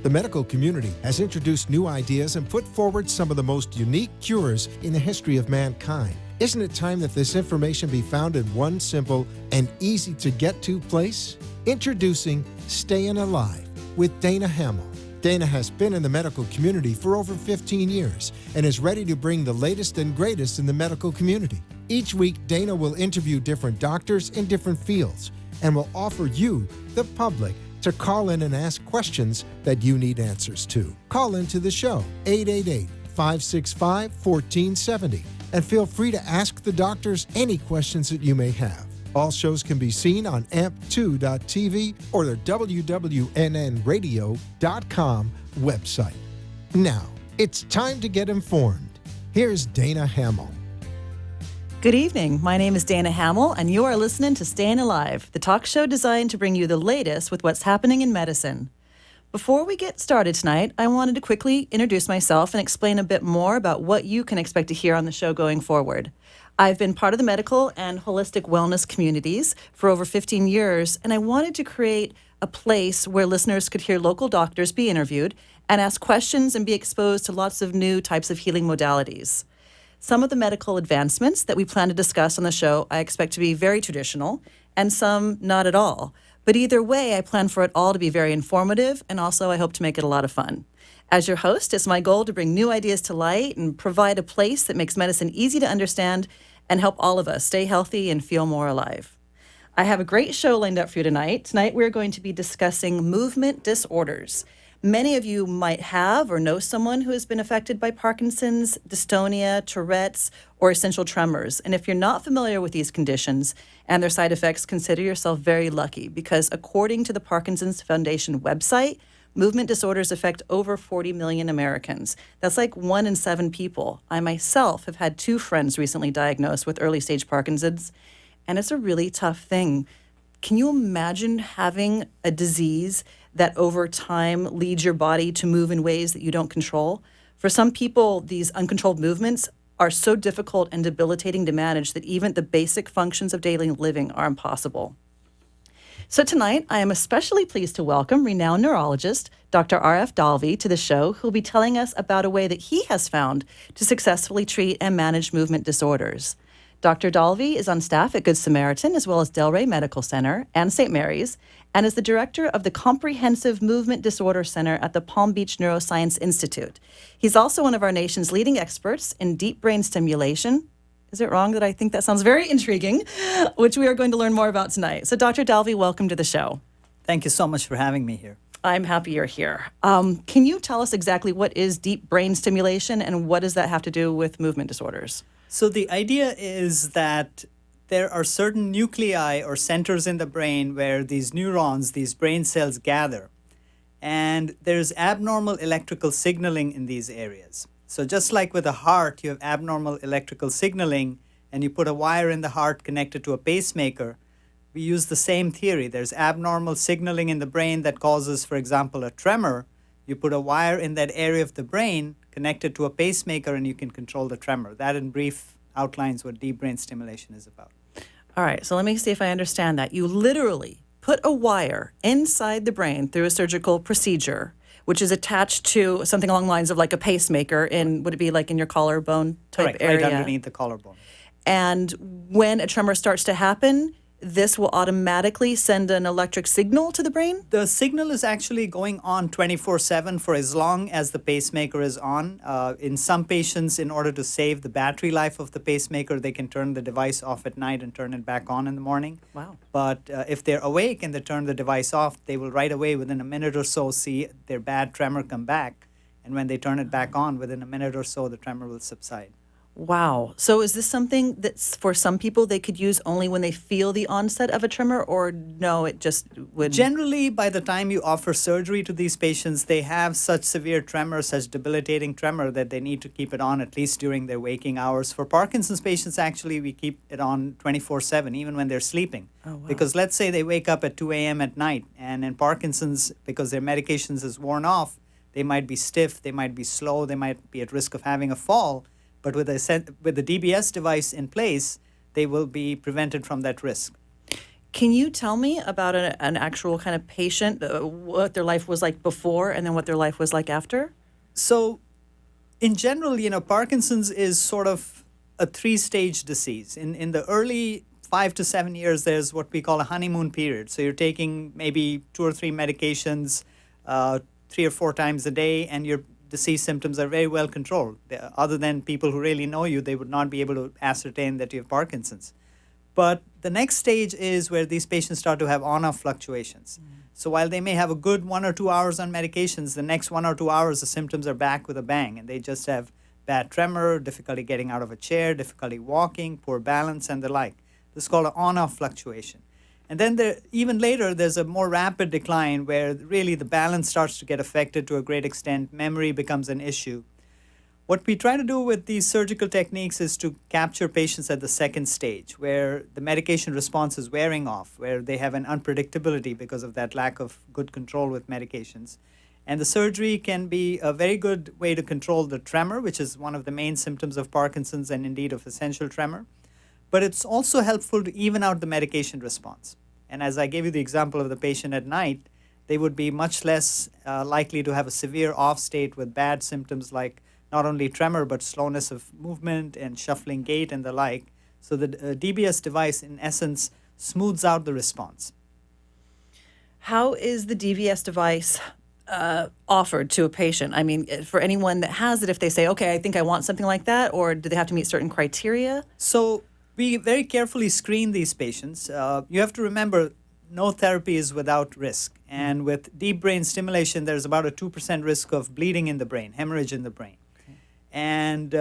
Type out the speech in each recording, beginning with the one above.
The medical community has introduced new ideas and put forward some of the most unique cures in the history of mankind. Isn't it time that this information be found in one simple and easy to get to place? Introducing Stayin Alive with Dana Hammill. Dana has been in the medical community for over 15 years and is ready to bring the latest and greatest in the medical community. Each week, Dana will interview different doctors in different fields and will offer you, the public, to call in and ask questions that you need answers to. Call into the show, 888-565-1470, and feel free to ask the doctors any questions that you may have. All shows can be seen on amp2.tv or the wwnnradio.com website. Now, it's time to get informed. Here's Dana Hammill. Good evening. My name is Dana Hammill, and you are listening to Stayin Alive, the talk show designed to bring you the latest with what's happening in medicine. Before we get started tonight, I wanted to quickly introduce myself and explain a bit more about what you can expect to hear on the show going forward. I've been part of the medical and holistic wellness communities for over 15 years, and I wanted to create a place where listeners could hear local doctors be interviewed and ask questions and be exposed to lots of new types of healing modalities. Some of the medical advancements that we plan to discuss on the show I expect to be very traditional, and some not at all. But either way, I plan for it all to be very informative, and also I hope to make it a lot of fun. As your host, it's my goal to bring new ideas to light and provide a place that makes medicine easy to understand and help all of us stay healthy and feel more alive. I have a great show lined up for you tonight. Tonight, we're going to be discussing movement disorders. Many of you might have or know someone who has been affected by Parkinson's, dystonia, Tourette's, or essential tremors. And if you're not familiar with these conditions and their side effects, consider yourself very lucky because according to the Parkinson's Foundation website, movement disorders affect over 40 million Americans. That's like 1 in 7 people. I myself have had 2 friends recently diagnosed with early stage Parkinson's, and it's a really tough thing. Can you imagine having a disease that over time leads your body to move in ways that you don't control? For some people, these uncontrolled movements are so difficult and debilitating to manage that even the basic functions of daily living are impossible. So tonight, I am especially pleased to welcome renowned neurologist Dr. R.F. Dalvi to the show, who will be telling us about a way that he has found to successfully treat and manage movement disorders. Dr. Dalvi is on staff at Good Samaritan, as well as Delray Medical Center and St. Mary's, and is the director of the Comprehensive Movement Disorder Center at the Palm Beach Neuroscience Institute. He's also one of our nation's leading experts in deep brain stimulation. Is it wrong that I think that sounds very intriguing, which we are going to learn more about tonight. So Dr. Dalvi, welcome to the show. Thank you so much for having me here. I'm happy you're here. Can you tell us exactly what is deep brain stimulation and what does that have to do with movement disorders? So the idea is that there are certain nuclei or centers in the brain where these neurons, these brain cells gather, and there's abnormal electrical signaling in these areas. So just like with a heart, you have abnormal electrical signaling, and you put a wire in the heart connected to a pacemaker, we use the same theory. There's abnormal signaling in the brain that causes, for example, a tremor. You put a wire in that area of the brain connected to a pacemaker, and you can control the tremor. That, in brief, outlines what deep brain stimulation is about. All right, so let me see if I understand that. You literally put a wire inside the brain through a surgical procedure, which is attached to something along the lines of like a pacemaker in, would it be like in your collarbone type Correct, area? right underneath the collarbone. And when a tremor starts to happen, this will automatically send an electric signal to the brain? The signal is actually going on 24/7 for as long as the pacemaker is on. In some patients, in order to save the battery life of the pacemaker, they can turn the device off at night and turn it back on in the morning. Wow. But if they're awake and they turn the device off, they will right away, within a minute or so, see their bad tremor come back. And when they turn it back on, within a minute or so, the tremor will subside. Wow. So is this something that's for some people they could use only when they feel the onset of a tremor, or no, it just would? Generally, by the time you offer surgery to these patients, they have such severe tremor, such debilitating tremor, that they need to keep it on at least during their waking hours. For Parkinson's patients, actually, we keep it on 24/7, even when they're sleeping. Oh, wow. Because let's say they wake up at 2 a.m. at night, and in Parkinson's, because their medications is worn off, they might be stiff, they might be slow, they might be at risk of having a fall. But with the DBS device in place, they will be prevented from that risk. Can you tell me about an actual kind of patient, what their life was like before and then what their life was like after? So, in general, Parkinson's is sort of a three-stage disease. In the early 5 to 7 years, there's what we call a honeymoon period. So you're taking maybe 2 or 3 medications 3 or 4 times a day, and your disease symptoms are very well controlled. Other than people who really know you, they would not be able to ascertain that you have Parkinson's. But the next stage is where these patients start to have on-off fluctuations. So while they may have a good 1 or 2 hours on medications, the next 1 or 2 hours the symptoms are back with a bang, and they just have bad tremor, difficulty getting out of a chair, difficulty walking, poor balance, and the like. This is called an on-off fluctuation. And then even later, there's a more rapid decline where really the balance starts to get affected to a great extent. Memory becomes an issue. What we try to do with these surgical techniques is to capture patients at the second stage, where the medication response is wearing off, where they have an unpredictability because of that lack of good control with medications. And the surgery can be a very good way to control the tremor, which is one of the main symptoms of Parkinson's and indeed of essential tremor. But it's also helpful to even out the medication response. And as I gave you the example of the patient at night, they would be much less likely to have a severe off state with bad symptoms like not only tremor, but slowness of movement and shuffling gait and the like. So the DBS device, in essence, smooths out the response. How is the DVS device offered to a patient? I mean, for anyone that has it, if they say, okay, I think I want something like that, or do they have to meet certain criteria? So we very carefully screen these patients. You have to remember, no therapy is without risk. And with deep brain stimulation, there's about a 2% risk of bleeding in the brain, hemorrhage in the brain. And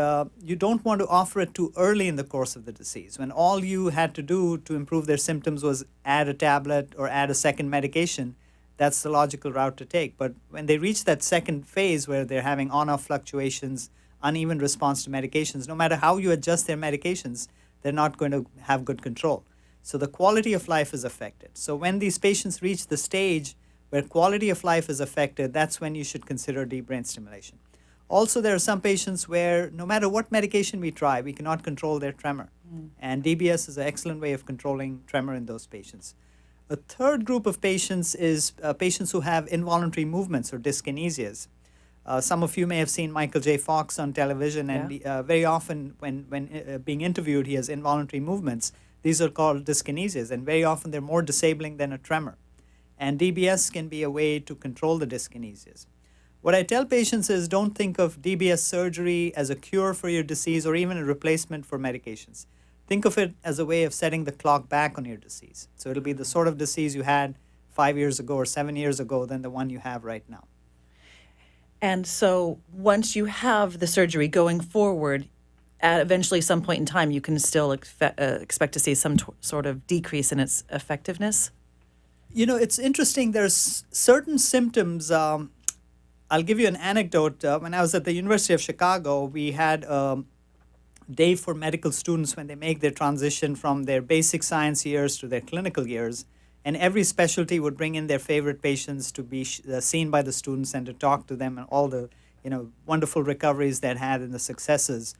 you don't want to offer it too early in the course of the disease, when all you had to do to improve their symptoms was add a tablet or add a second medication. That's the logical route to take. But when they reach that second phase where they're having on-off fluctuations, uneven response to medications, no matter how you adjust their medications, they're not going to have good control. So the quality of life is affected. So when these patients reach the stage where quality of life is affected, that's when you should consider deep brain stimulation. Also, there are some patients where no matter what medication we try, we cannot control their tremor. And DBS is an excellent way of controlling tremor in those patients. A third group of patients is patients who have involuntary movements or dyskinesias. Some of you may have seen Michael J. Fox on television, and very often when being interviewed, he has involuntary movements. These are called dyskinesias, and very often they're more disabling than a tremor. And DBS can be a way to control the dyskinesias. What I tell patients is don't think of DBS surgery as a cure for your disease or even a replacement for medications. Think of it as a way of setting the clock back on your disease. So it'll be the sort of disease you had 5 years ago or 7 years ago than the one you have right now. And so once you have the surgery going forward, at eventually some point in time, you can still expect to see some sort of decrease in its effectiveness? You know, it's interesting. There's certain symptoms. I'll give you an anecdote. When I was at the University of Chicago, we had a day for medical students when they make their transition from their basic science years to their clinical years. And every specialty would bring in their favorite patients to be seen by the students and to talk to them and all the wonderful recoveries they had and the successes.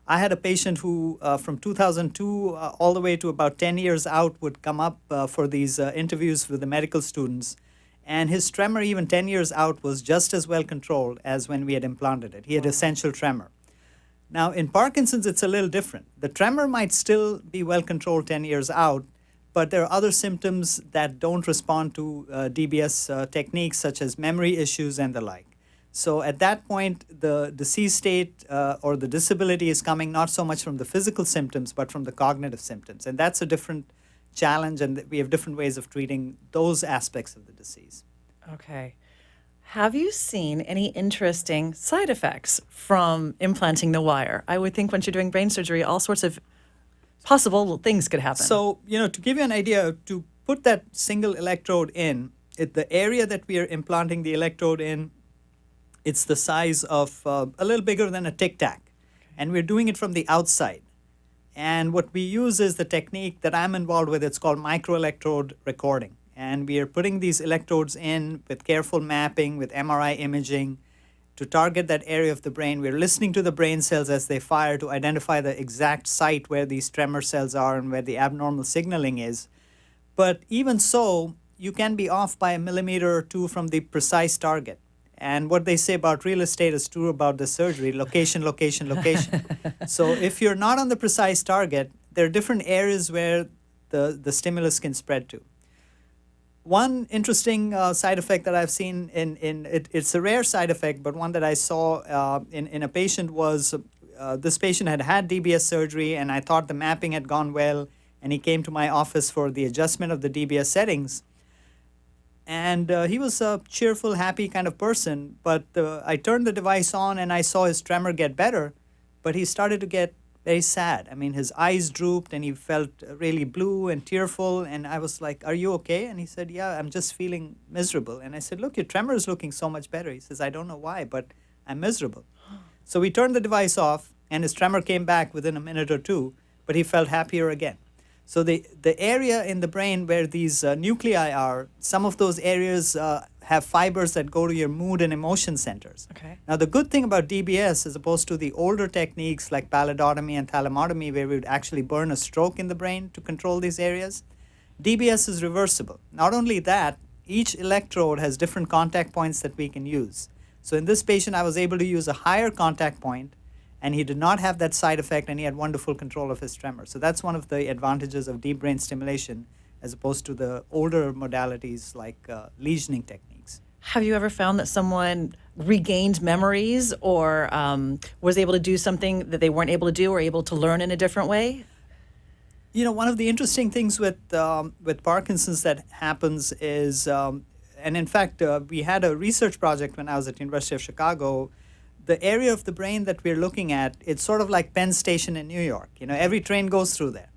I had a patient who from 2002 all the way to about 10 years out would come up for these interviews with the medical students. And his tremor, even 10 years out, was just as well controlled as when we had implanted it. He had essential tremor. Now, in Parkinson's, it's a little different. The tremor might still be well controlled 10 years out, but there are other symptoms that don't respond to DBS techniques, such as memory issues and the like. So at that point, the disease state or the disability is coming not so much from the physical symptoms, but from the cognitive symptoms. And that's a different challenge, and we have different ways of treating those aspects of the disease. Okay. Have you seen any interesting side effects from implanting the wire? I would think once you're doing brain surgery, all sorts of possible things could happen. So, to give you an idea, to put that single electrode in, the area that we are implanting the electrode in, it's the size of a little bigger than a Tic Tac. And we're doing it from the outside. And what we use is the technique that I'm involved with. It's called microelectrode recording. And we are putting these electrodes in with careful mapping, with MRI imaging, to target that area of the brain. We're listening to the brain cells as they fire to identify the exact site where these tremor cells are and where the abnormal signaling is. But even so, you can be off by a millimeter or two from the precise target. And what they say about real estate is true about the surgery: location, location, location. So if you're not on the precise target, there are different areas where the stimulus can spread to. One interesting side effect that I've seen it's a rare side effect, but one that I saw in a patient was this patient had had DBS surgery, and I thought the mapping had gone well, and he came to my office for the adjustment of the DBS settings. And he was a cheerful, happy kind of person, but I turned the device on and I saw his tremor get better, but he started to get very sad. I mean, his eyes drooped and he felt really blue and tearful. And I was like, "Are you okay?" And he said, "Yeah, I'm just feeling miserable." And I said, "Look, your tremor is looking so much better." He says, "I don't know why, but I'm miserable." So we turned the device off and his tremor came back within a minute or two, but he felt happier again. So the area in the brain where these nuclei are, some of those areas have fibers that go to your mood and emotion centers. Okay. Now, the good thing about DBS, as opposed to the older techniques like pallidotomy and thalamotomy, where we would actually burn a stroke in the brain to control these areas, DBS is reversible. Not only that, each electrode has different contact points that we can use. So in this patient, I was able to use a higher contact point, and he did not have that side effect, and he had wonderful control of his tremor. So that's one of the advantages of deep brain stimulation as opposed to the older modalities like lesioning techniques. Have you ever found that someone regained memories or was able to do something that they weren't able to do or able to learn in a different way? You know, one of the interesting things with Parkinson's that happens is, and in fact, we had a research project when I was at the University of Chicago. The area of the brain that we're looking at, it's sort of like Penn Station in New York. You know, every train goes through there.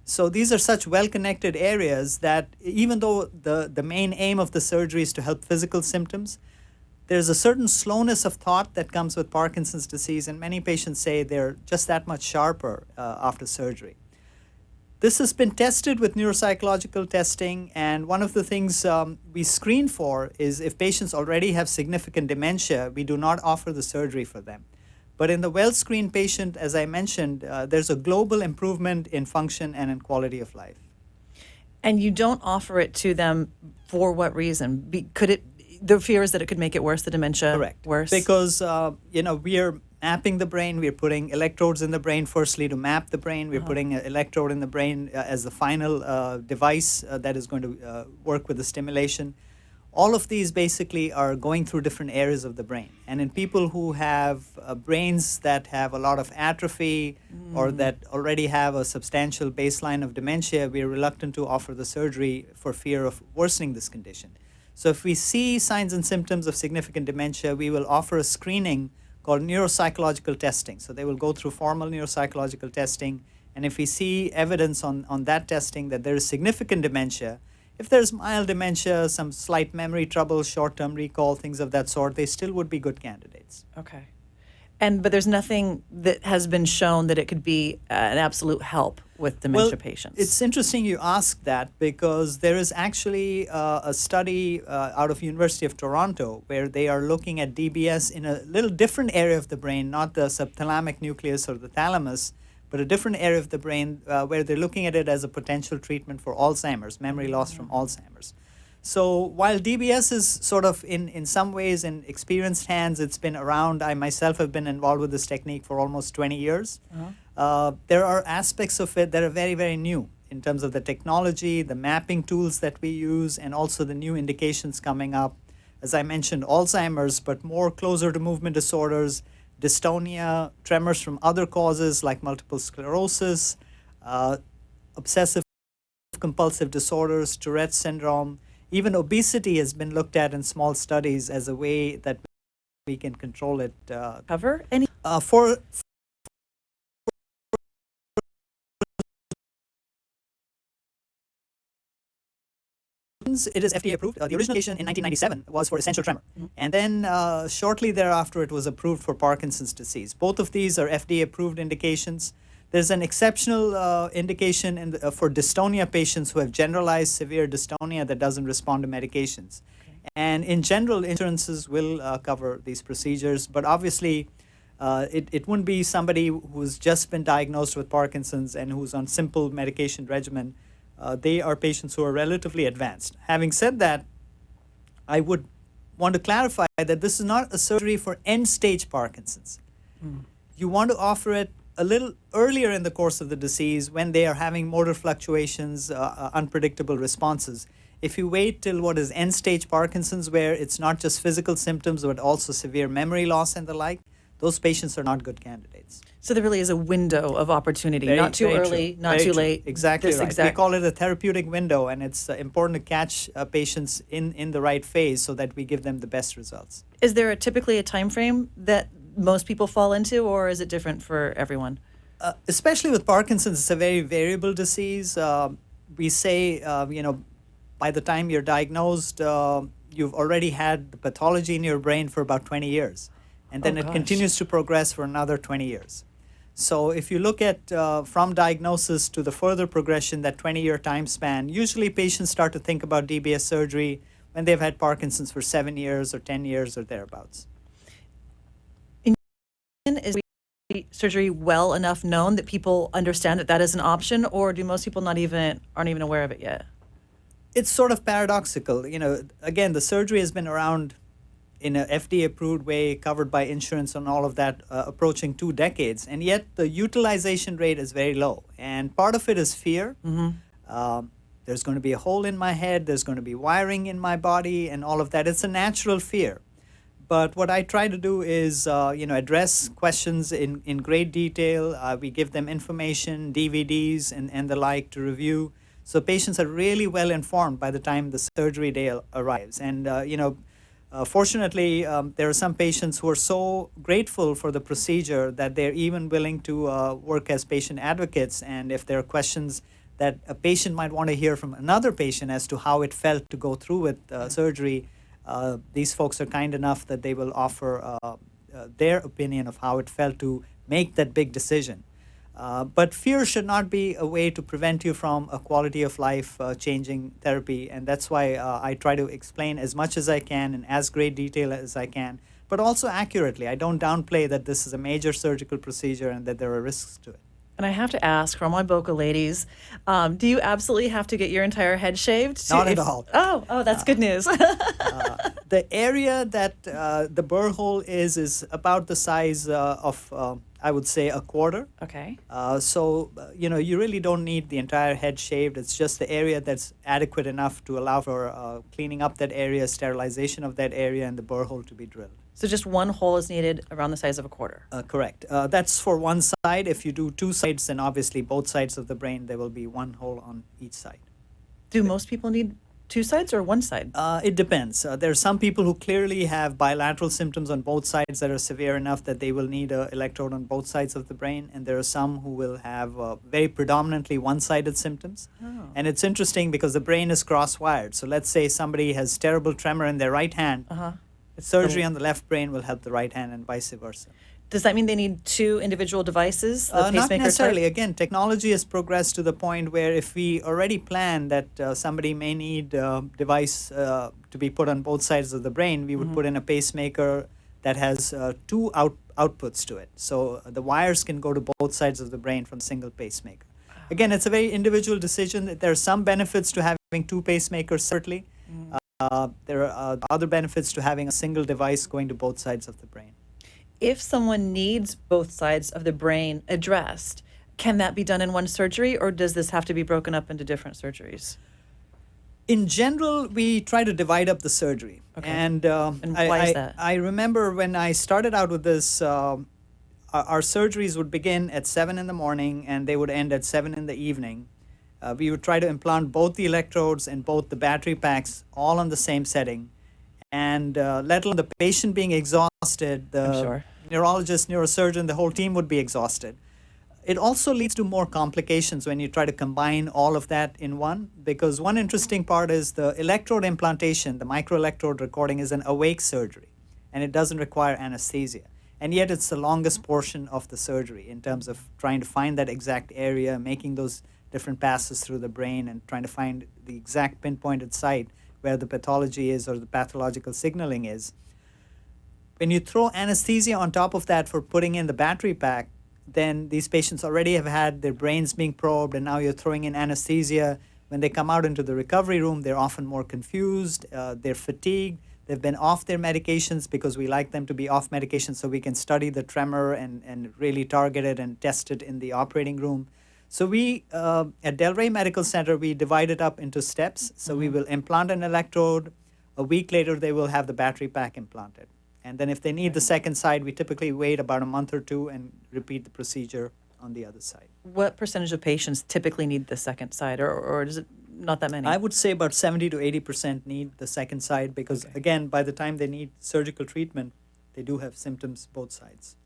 So these are such well-connected areas that even though the main aim of the surgery is to help physical symptoms, there's a certain slowness of thought that comes with Parkinson's disease, and many patients say they're just that much sharper after surgery. This has been tested with neuropsychological testing, and one of the things we screen for is if patients already have significant dementia, we do not offer the surgery for them. But in the well-screened patient, as I mentioned, there's a global improvement in function and in quality of life. And you don't offer it to them for what reason? The fear is that it could make it worse, the dementia Correct. worse? Because, we are mapping the brain. We're putting electrodes in the brain firstly to map the brain. We're putting an electrode in the brain as the final device that is going to work with the stimulation. All of these basically are going through different areas of the brain. And in people who have brains that have a lot of atrophy or that already have a substantial baseline of dementia, we are reluctant to offer the surgery for fear of worsening this condition. So if we see signs and symptoms of significant dementia, we will offer a screening called neuropsychological testing. So they will go through formal neuropsychological testing, and if we see evidence on that testing that there is significant dementia, if there's mild dementia, some slight memory trouble, short-term recall, things of that sort, they still would be good candidates. Okay. But there's nothing that has been shown that it could be an absolute help with dementia patients. It's interesting you ask that because there is actually a study out of University of Toronto where they are looking at DBS in a little different area of the brain, not the subthalamic nucleus or the thalamus, but a different area of the brain where they're looking at it as a potential treatment for Alzheimer's, memory loss from Alzheimer's. So while DBS is sort of in some ways in experienced hands, it's been around. I myself have been involved with this technique for almost 20 years. There are aspects of it that are very, very new in terms of the technology, the mapping tools that we use, and also the new indications coming up. As I mentioned, Alzheimer's, but more closer to movement disorders, dystonia, tremors from other causes like multiple sclerosis, obsessive compulsive disorders, Tourette's syndrome. Even obesity has been looked at in small studies as a way that we can control it. Cover any? For it is FDA approved. The original indication in 1997 was for essential tremor. And then shortly thereafter, it was approved for Parkinson's disease. Both of these are FDA approved indications. There's an exceptional indication for dystonia patients who have generalized severe dystonia that doesn't respond to medications. Okay. And in general, insurances will cover these procedures, but obviously it wouldn't be somebody who's just been diagnosed with Parkinson's and who's on simple medication regimen. they are patients who are relatively advanced. Having said that, I would want to clarify that this is not a surgery for end-stage Parkinson's. You want to offer it a little earlier in the course of the disease when they are having motor fluctuations, unpredictable responses. If you wait till what is end-stage Parkinson's, where it's not just physical symptoms but also severe memory loss and the like, those patients are not good candidates. So there really is a window of opportunity, not too Very early, true. not Very too true. late. Exactly This right. We call it a therapeutic window, and it's important to catch patients in the right phase so that we give them the best results. Is there typically a time frame that most people fall into, or is it different for everyone? Especially with Parkinson's, it's a very variable disease. We say, by the time you're diagnosed, you've already had the pathology in your brain for about 20 years. And then it continues to progress for another 20 years. So if you look at from diagnosis to the further progression, that 20-year time span, usually patients start to think about DBS surgery when they've had Parkinson's for 7 years or 10 years or thereabouts. Is surgery well enough known that people understand that that is an option, or do most people aren't even aware of it yet? It's sort of paradoxical. Again, the surgery has been around in an FDA-approved way, covered by insurance and all of that, approaching 2 decades. And yet the utilization rate is very low. And part of it is fear. There's going to be a hole in my head. There's going to be wiring in my body and all of that. It's a natural fear. But what I try to do is, address questions in great detail. We give them information, DVDs, and the like to review. So patients are really well informed by the time the surgery day arrives. And, fortunately, there are some patients who are so grateful for the procedure that they're even willing to work as patient advocates. And if there are questions that a patient might want to hear from another patient as to how it felt to go through with surgery, these folks are kind enough that they will offer their opinion of how it felt to make that big decision. But fear should not be a way to prevent you from a quality of life changing therapy. And that's why I try to explain as much as I can in as great detail as I can, but also accurately. I don't downplay that this is a major surgical procedure and that there are risks to it. And I have to ask, for all my Boca ladies, do you absolutely have to get your entire head shaved? Not at all. Oh, that's good news. The area that the burr hole is about the size of, I would say, a quarter. Okay. So, you really don't need the entire head shaved. It's just the area that's adequate enough to allow for cleaning up that area, sterilization of that area, and the burr hole to be drilled. So just one hole is needed around the size of a quarter? Correct. That's for one side. If you do 2 sides, then obviously both sides of the brain, there will be one hole on each side. Do most people need 2 sides or one side? It depends. There are some people who clearly have bilateral symptoms on both sides that are severe enough that they will need an electrode on both sides of the brain. And there are some who will have very predominantly one-sided symptoms. Oh. And it's interesting because the brain is cross-wired. So let's say somebody has terrible tremor in their right hand. Surgery on the left brain will help the right hand and vice versa. Does that mean they need 2 individual devices? Not necessarily. Type? Again, technology has progressed to the point where if we already plan that somebody may need a device to be put on both sides of the brain, we would put in a pacemaker that has 2 outputs to it. So the wires can go to both sides of the brain from a single pacemaker. Again, it's a very individual decision. There are some benefits to having 2 pacemakers separately. There are other benefits to having a single device going to both sides of the brain. If someone needs both sides of the brain addressed, can that be done in one surgery, or does this have to be broken up into different surgeries? In general, we try to divide up the surgery. Okay. And why is that? I remember when I started out with this, our surgeries would begin at 7 in the morning and they would end at 7 in the evening. We would try to implant both the electrodes and both the battery packs all on the same setting. And let alone the patient being exhausted, the neurologist, neurosurgeon, the whole team would be exhausted. It also leads to more complications when you try to combine all of that in one, because one interesting part is the electrode implantation, the microelectrode recording is an awake surgery, and it doesn't require anesthesia. And yet it's the longest portion of the surgery in terms of trying to find that exact area, making those different passes through the brain and trying to find the exact pinpointed site where the pathology is or the pathological signaling is. When you throw anesthesia on top of that for putting in the battery pack, then these patients already have had their brains being probed, and now you're throwing in anesthesia When they come out into the recovery room, they're often more confused, they're fatigued, they've been off their medications because we like them to be off medication so we can study the tremor and really target it and test it in the operating room. So we, at Delray Medical Center, we divide it up into steps. So we will implant an electrode. A week later, they will have the battery pack implanted. And then if they need the second side, we typically wait about a month or two and repeat the procedure on the other side. What percentage of patients typically need the second side, or is it not that many? I would say about 70 to 80% need the second side because, again, by the time they need surgical treatment, they do have symptoms both sides.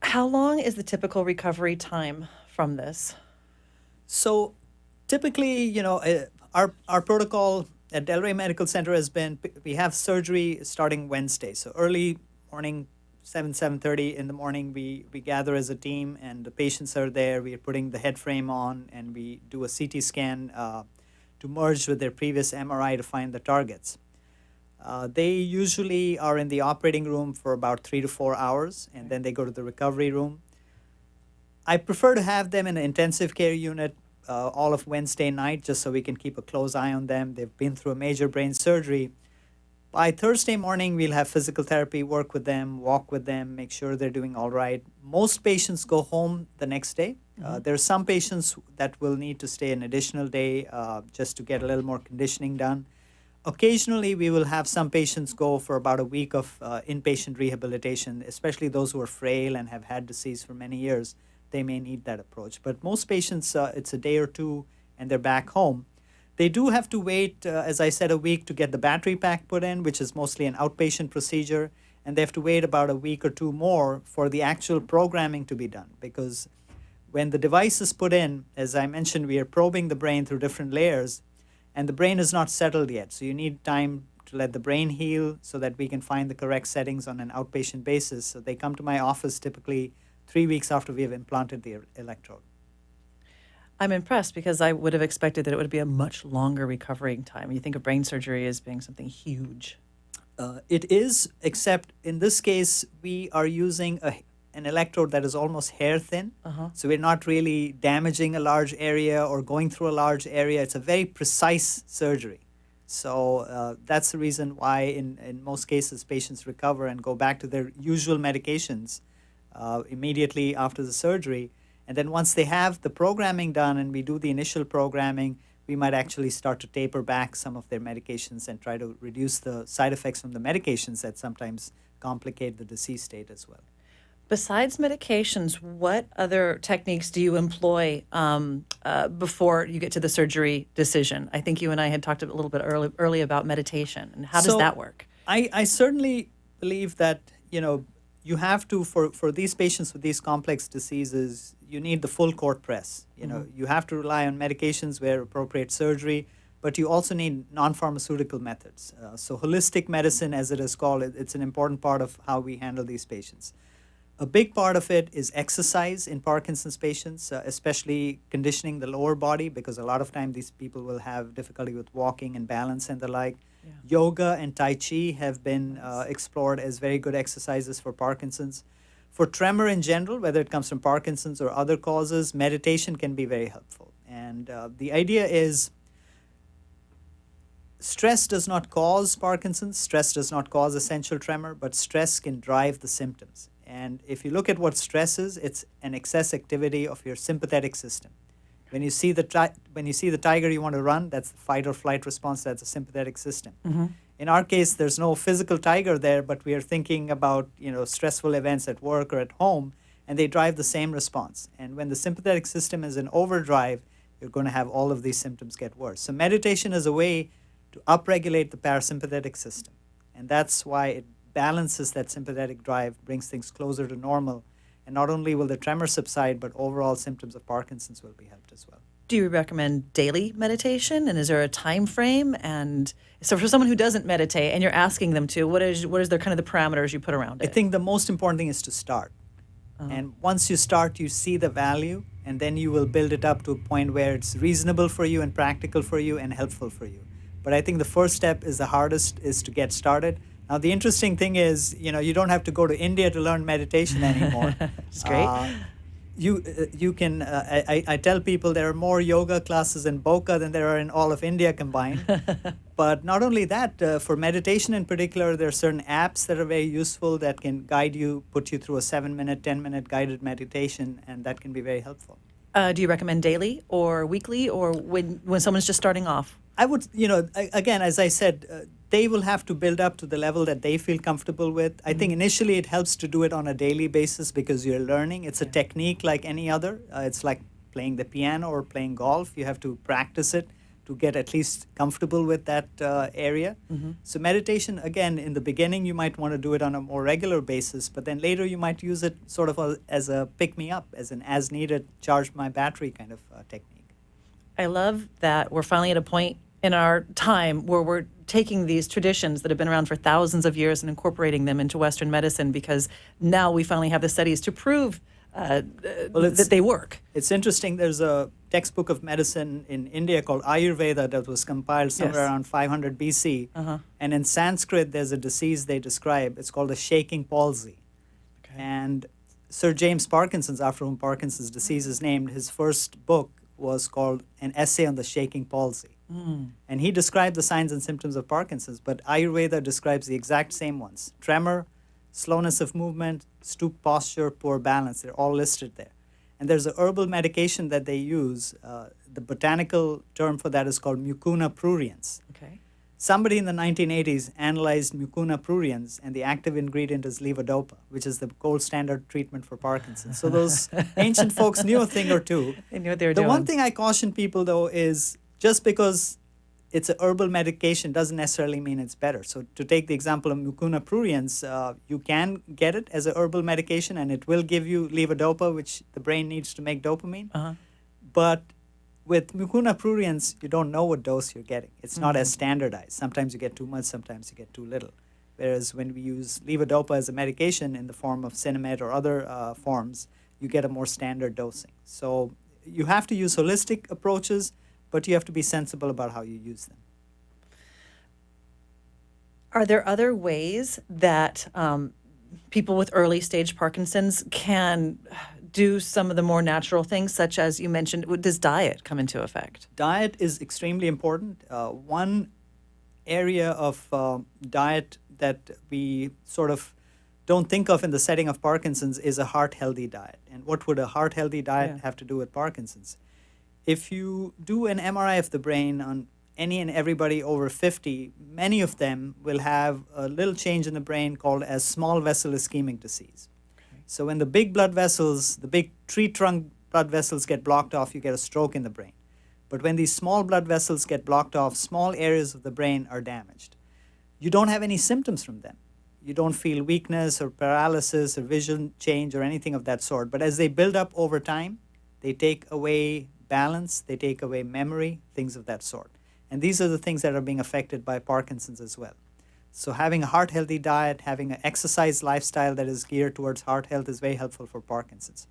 How long is the typical recovery time from this? So typically, our protocol at Delray Medical Center has been, we have surgery starting Wednesday. So early morning, 7:30 in the morning, we gather as a team and the patients are there. We are putting the head frame on and we do a CT scan to merge with their previous MRI to find the targets. They usually are in the operating room for about 3 to 4 hours, and then they go to the recovery room. I prefer to have them in an intensive care unit all of Wednesday night, just so we can keep a close eye on them. They've been through a major brain surgery. By Thursday morning, we'll have physical therapy, work with them, walk with them, make sure they're doing all right. Most patients go home the next day. There are some patients that will need to stay an additional day just to get a little more conditioning done. Occasionally, we will have some patients go for about a week of inpatient rehabilitation, especially those who are frail and have had disease for many years. They may need that approach. But most patients, it's a day or two and they're back home. They do have to wait, as I said, a week to get the battery pack put in, which is mostly an outpatient procedure. And they have to wait about a week or two more for the actual programming to be done. Because when the device is put in, as I mentioned, we are probing the brain through different layers. And the brain is not settled yet. So you need time to let the brain heal so that we can find the correct settings on an outpatient basis. So they come to my office typically 3 weeks after we have implanted the electrode. I'm impressed because I would have expected that it would be a much longer recovering time. You think of brain surgery as being something huge. It is, except in this case, we are using an electrode that is almost hair thin. So we're not really damaging a large area or going through a large area. It's a very precise surgery. So that's the reason why in most cases patients recover and go back to their usual medications immediately after the surgery. And then once they have the programming done and we do the initial programming, we might actually start to taper back some of their medications and try to reduce the side effects from the medications that sometimes complicate the disease state as well. Besides medications, what other techniques do you employ before you get to the surgery decision? I think you and I had talked a little bit early about meditation. And how does that work? I certainly believe that, you have to, for these patients with these complex diseases, you need the full court press. You have to rely on medications where appropriate surgery, but you also need non-pharmaceutical methods. So holistic medicine, as it is called, it's an important part of how we handle these patients. A big part of it is exercise in Parkinson's patients, especially conditioning the lower body, because a lot of time these people will have difficulty with walking and balance and the like. Yeah. Yoga and Tai Chi have been explored as very good exercises for Parkinson's. For tremor in general, whether it comes from Parkinson's or other causes, meditation can be very helpful. And the idea is stress does not cause Parkinson's, stress does not cause essential tremor, but stress can drive the symptoms. And if you look at what stress is, it's an excess activity of your sympathetic system. When you see the tiger you want to run, that's the fight or flight response, that's a sympathetic system. In our case, there's no physical tiger there, but we are thinking about stressful events at work or at home, and they drive the same response. And when the sympathetic system is in overdrive, you're going to have all of these symptoms get worse. So meditation is a way to upregulate the parasympathetic system. And that's why it balances that sympathetic drive, brings things closer to normal. And not only will the tremor subside, but overall symptoms of Parkinson's will be helped as well. Do you recommend daily meditation? And is there a time frame? And so for someone who doesn't meditate and you're asking them to, what is their kind of the parameters you put around it? I think the most important thing is to start. And once you start, you see the value, and then you will build it up to a point where it's reasonable for you and practical for you and helpful for you. But I think the first step is the hardest, is to get started. Now, the interesting thing is, you don't have to go to India to learn meditation anymore. That's great. you can I tell people there are more yoga classes in Boca than there are in all of India combined. But not only that, for meditation in particular, there are certain apps that are very useful that can guide you, put you through a 7-minute, 10-minute guided meditation, and that can be very helpful. Do you recommend daily or weekly or when someone's just starting off? I would, again, as I said, they will have to build up to the level that they feel comfortable with. I think initially it helps to do it on a daily basis because you're learning. It's a technique like any other. It's like playing the piano or playing golf. You have to practice it to get at least comfortable with that area. So meditation, again, in the beginning, you might want to do it on a more regular basis, but then later you might use it sort of as a pick-me-up, as an as-needed, charge my battery kind of technique. I love that we're finally at a point in our time where we're taking these traditions that have been around for thousands of years and incorporating them into Western medicine, because now we finally have the studies to prove that they work. It's interesting. There's a textbook of medicine in India called Ayurveda that was compiled somewhere around 500 BC. And in Sanskrit, there's a disease they describe. It's called a shaking palsy. And Sir James Parkinson's, after whom Parkinson's disease is named, his first book was called An Essay on the Shaking Palsy. And he described the signs and symptoms of Parkinson's, but Ayurveda describes the exact same ones: tremor, slowness of movement, stoop posture, poor balance. They're all listed there. And there's a herbal medication that they use. The botanical term for that is called Mucuna pruriens. Somebody in the 1980s analyzed Mucuna pruriens, and the active ingredient is levodopa, which is the gold standard treatment for Parkinson's. So those ancient folks knew a thing or two. They knew what they were doing. The one thing I caution people, though, is just because it's a herbal medication doesn't necessarily mean it's better. So to take the example of Mucuna pruriens, you can get it as a herbal medication, and it will give you levodopa, which the brain needs to make dopamine. But with Mucuna pruriens, you don't know what dose you're getting. It's not as standardized. Sometimes you get too much, sometimes you get too little. Whereas when we use levodopa as a medication in the form of Cinemed or other forms, you get a more standard dosing. So you have to use holistic approaches, but you have to be sensible about how you use them. Are there other ways that people with early stage Parkinson's can do some of the more natural things, such as you mentioned? Does diet come into effect? Diet is extremely important. One area of diet that we sort of don't think of in the setting of Parkinson's is a heart-healthy diet. And what would a heart-healthy diet have to do with Parkinson's? If you do an MRI of the brain on any and everybody over 50, many of them will have a little change in the brain called as small vessel ischemic disease. So when the big blood vessels, the big tree trunk blood vessels get blocked off, you get a stroke in the brain. But when these small blood vessels get blocked off, small areas of the brain are damaged. You don't have any symptoms from them. You don't feel weakness or paralysis or vision change or anything of that sort. But as they build up over time, they take away balance, they take away memory, things of that sort. And these are the things that are being affected by Parkinson's as well. So having a heart-healthy diet, having an exercise lifestyle that is geared towards heart health is very helpful for Parkinson's.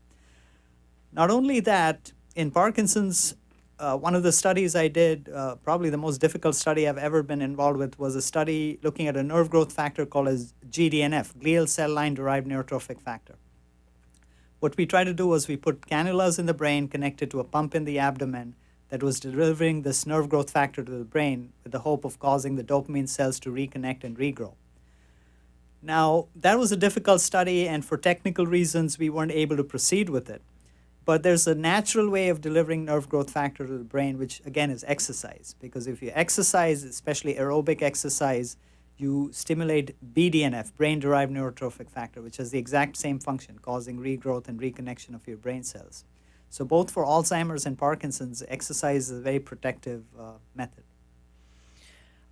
Not only that, in Parkinson's, one of the studies I did, probably the most difficult study I've ever been involved with, was a study looking at a nerve growth factor called as GDNF, glial cell line derived neurotrophic factor. What we tried to do was we put cannulas in the brain connected to a pump in the abdomen that was delivering this nerve growth factor to the brain with the hope of causing the dopamine cells to reconnect and regrow. Now, that was a difficult study, and for technical reasons, we weren't able to proceed with it. But there's a natural way of delivering nerve growth factor to the brain, which again is exercise. Because if you exercise, especially aerobic exercise, you stimulate BDNF, brain-derived neurotrophic factor, which has the exact same function, causing regrowth and reconnection of your brain cells. So both for Alzheimer's and Parkinson's, exercise is a very protective method.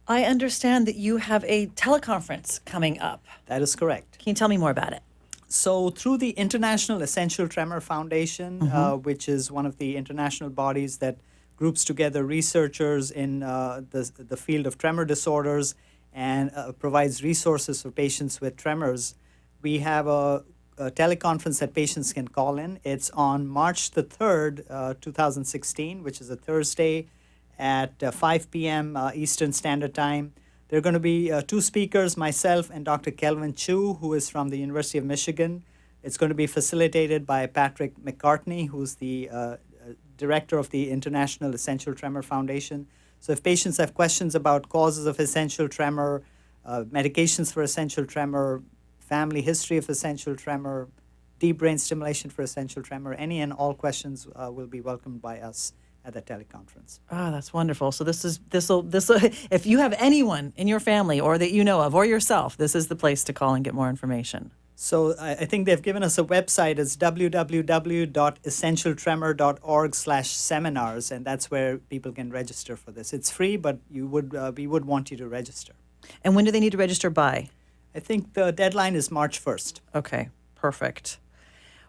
I understand that you have a teleconference coming up. That is correct. Can you tell me more about it? So through the International Essential Tremor Foundation, which is one of the international bodies that groups together researchers in the field of tremor disorders and provides resources for patients with tremors, we have a teleconference that patients can call in. It's on March the 3rd, 2016, which is a Thursday at 5 p.m. Eastern Standard Time. There are going to be two speakers, myself and Dr. Kelvin Chu, who is from the University of Michigan. It's going to be facilitated by Patrick McCartney, who's the director of the International Essential Tremor Foundation. So if patients have questions about causes of essential tremor, medications for essential tremor, family history of essential tremor, deep brain stimulation for essential tremor, any and all questions will be welcomed by us at the teleconference. Ah, that's wonderful. So this will if you have anyone in your family or that you know of or yourself, this is the place to call and get more information. So I think they've given us a website. It's www.essentialtremor.org/seminars, and that's where people can register for this. It's free, but we would want you to register. And when do they need to register by? I think the deadline is March 1st. Okay, perfect.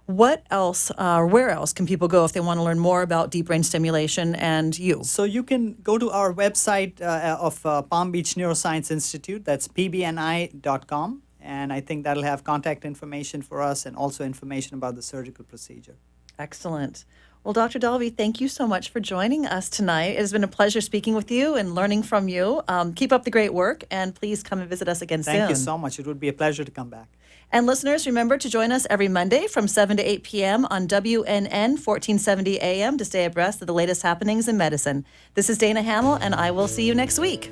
What else, where else can people go if they want to learn more about deep brain stimulation and you? So you can go to our website of Palm Beach Neuroscience Institute. That's pbni.com. And I think that'll have contact information for us and also information about the surgical procedure. Excellent. Well, Dr. Dalby, thank you so much for joining us tonight. It has been a pleasure speaking with you and learning from you. Keep up the great work, and please come and visit us again soon. Thank you so much. It would be a pleasure to come back. And listeners, remember to join us every Monday from 7 to 8 p.m. on WNN 1470 AM to stay abreast of the latest happenings in medicine. This is Dana Hammill, and I will see you next week.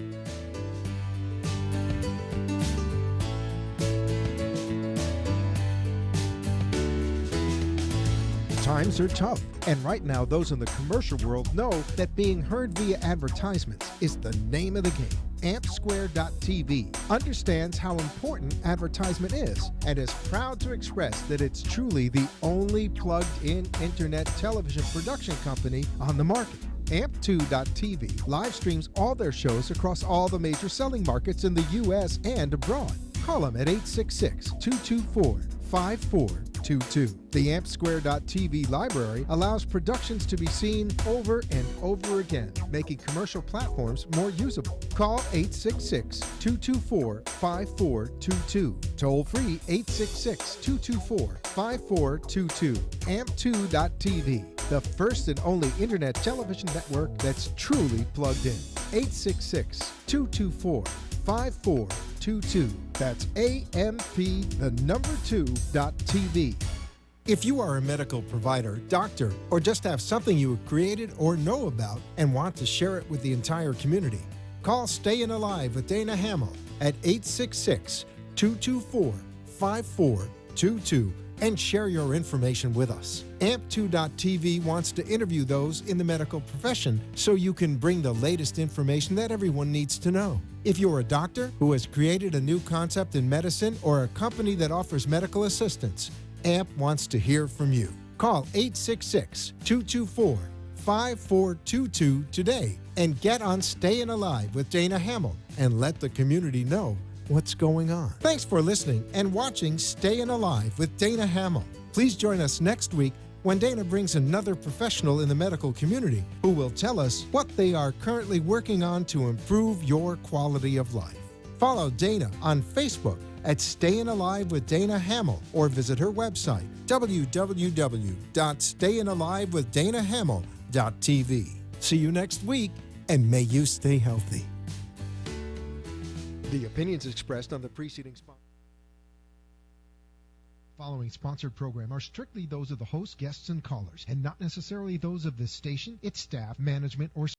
Times are tough, and right now those in the commercial world know that being heard via advertisements is the name of the game. AmpSquare.tv understands how important advertisement is and is proud to express that it's truly the only plugged-in internet television production company on the market. Amp2.tv live streams all their shows across all the major selling markets in the U.S. and abroad. Call them at 866-224-5422. The AmpSquare.tv library allows productions to be seen over and over again, making commercial platforms more usable. Call 866-224-5422. Toll free 866-224-5422. Amp2.tv, the first and only internet television network that's truly plugged in. 866-224-5422. That's AMP2.TV. If you are a medical provider, doctor, or just have something you have created or know about and want to share it with the entire community, call Stayin' Alive with Dana Hammill at 866-224-5422 and share your information with us. Amp2.tv wants to interview those in the medical profession so you can bring the latest information that everyone needs to know. If you're a doctor who has created a new concept in medicine or a company that offers medical assistance, AMP wants to hear from you. Call 866-224-5422 today and get on Stayin' Alive with Dana Hammill and let the community know what's going on. Thanks for listening and watching Stayin' Alive with Dana Hammill. Please join us next week when Dana brings another professional in the medical community who will tell us what they are currently working on to improve your quality of life. Follow Dana on Facebook at Stayin' Alive with Dana Hammill or visit her website, www.stayinalivewithdanahammill.tv. See you next week, and may you stay healthy. The opinions expressed on the preceding following sponsored program are strictly those of the host, guests, and callers, and not necessarily those of this station, its staff, management, or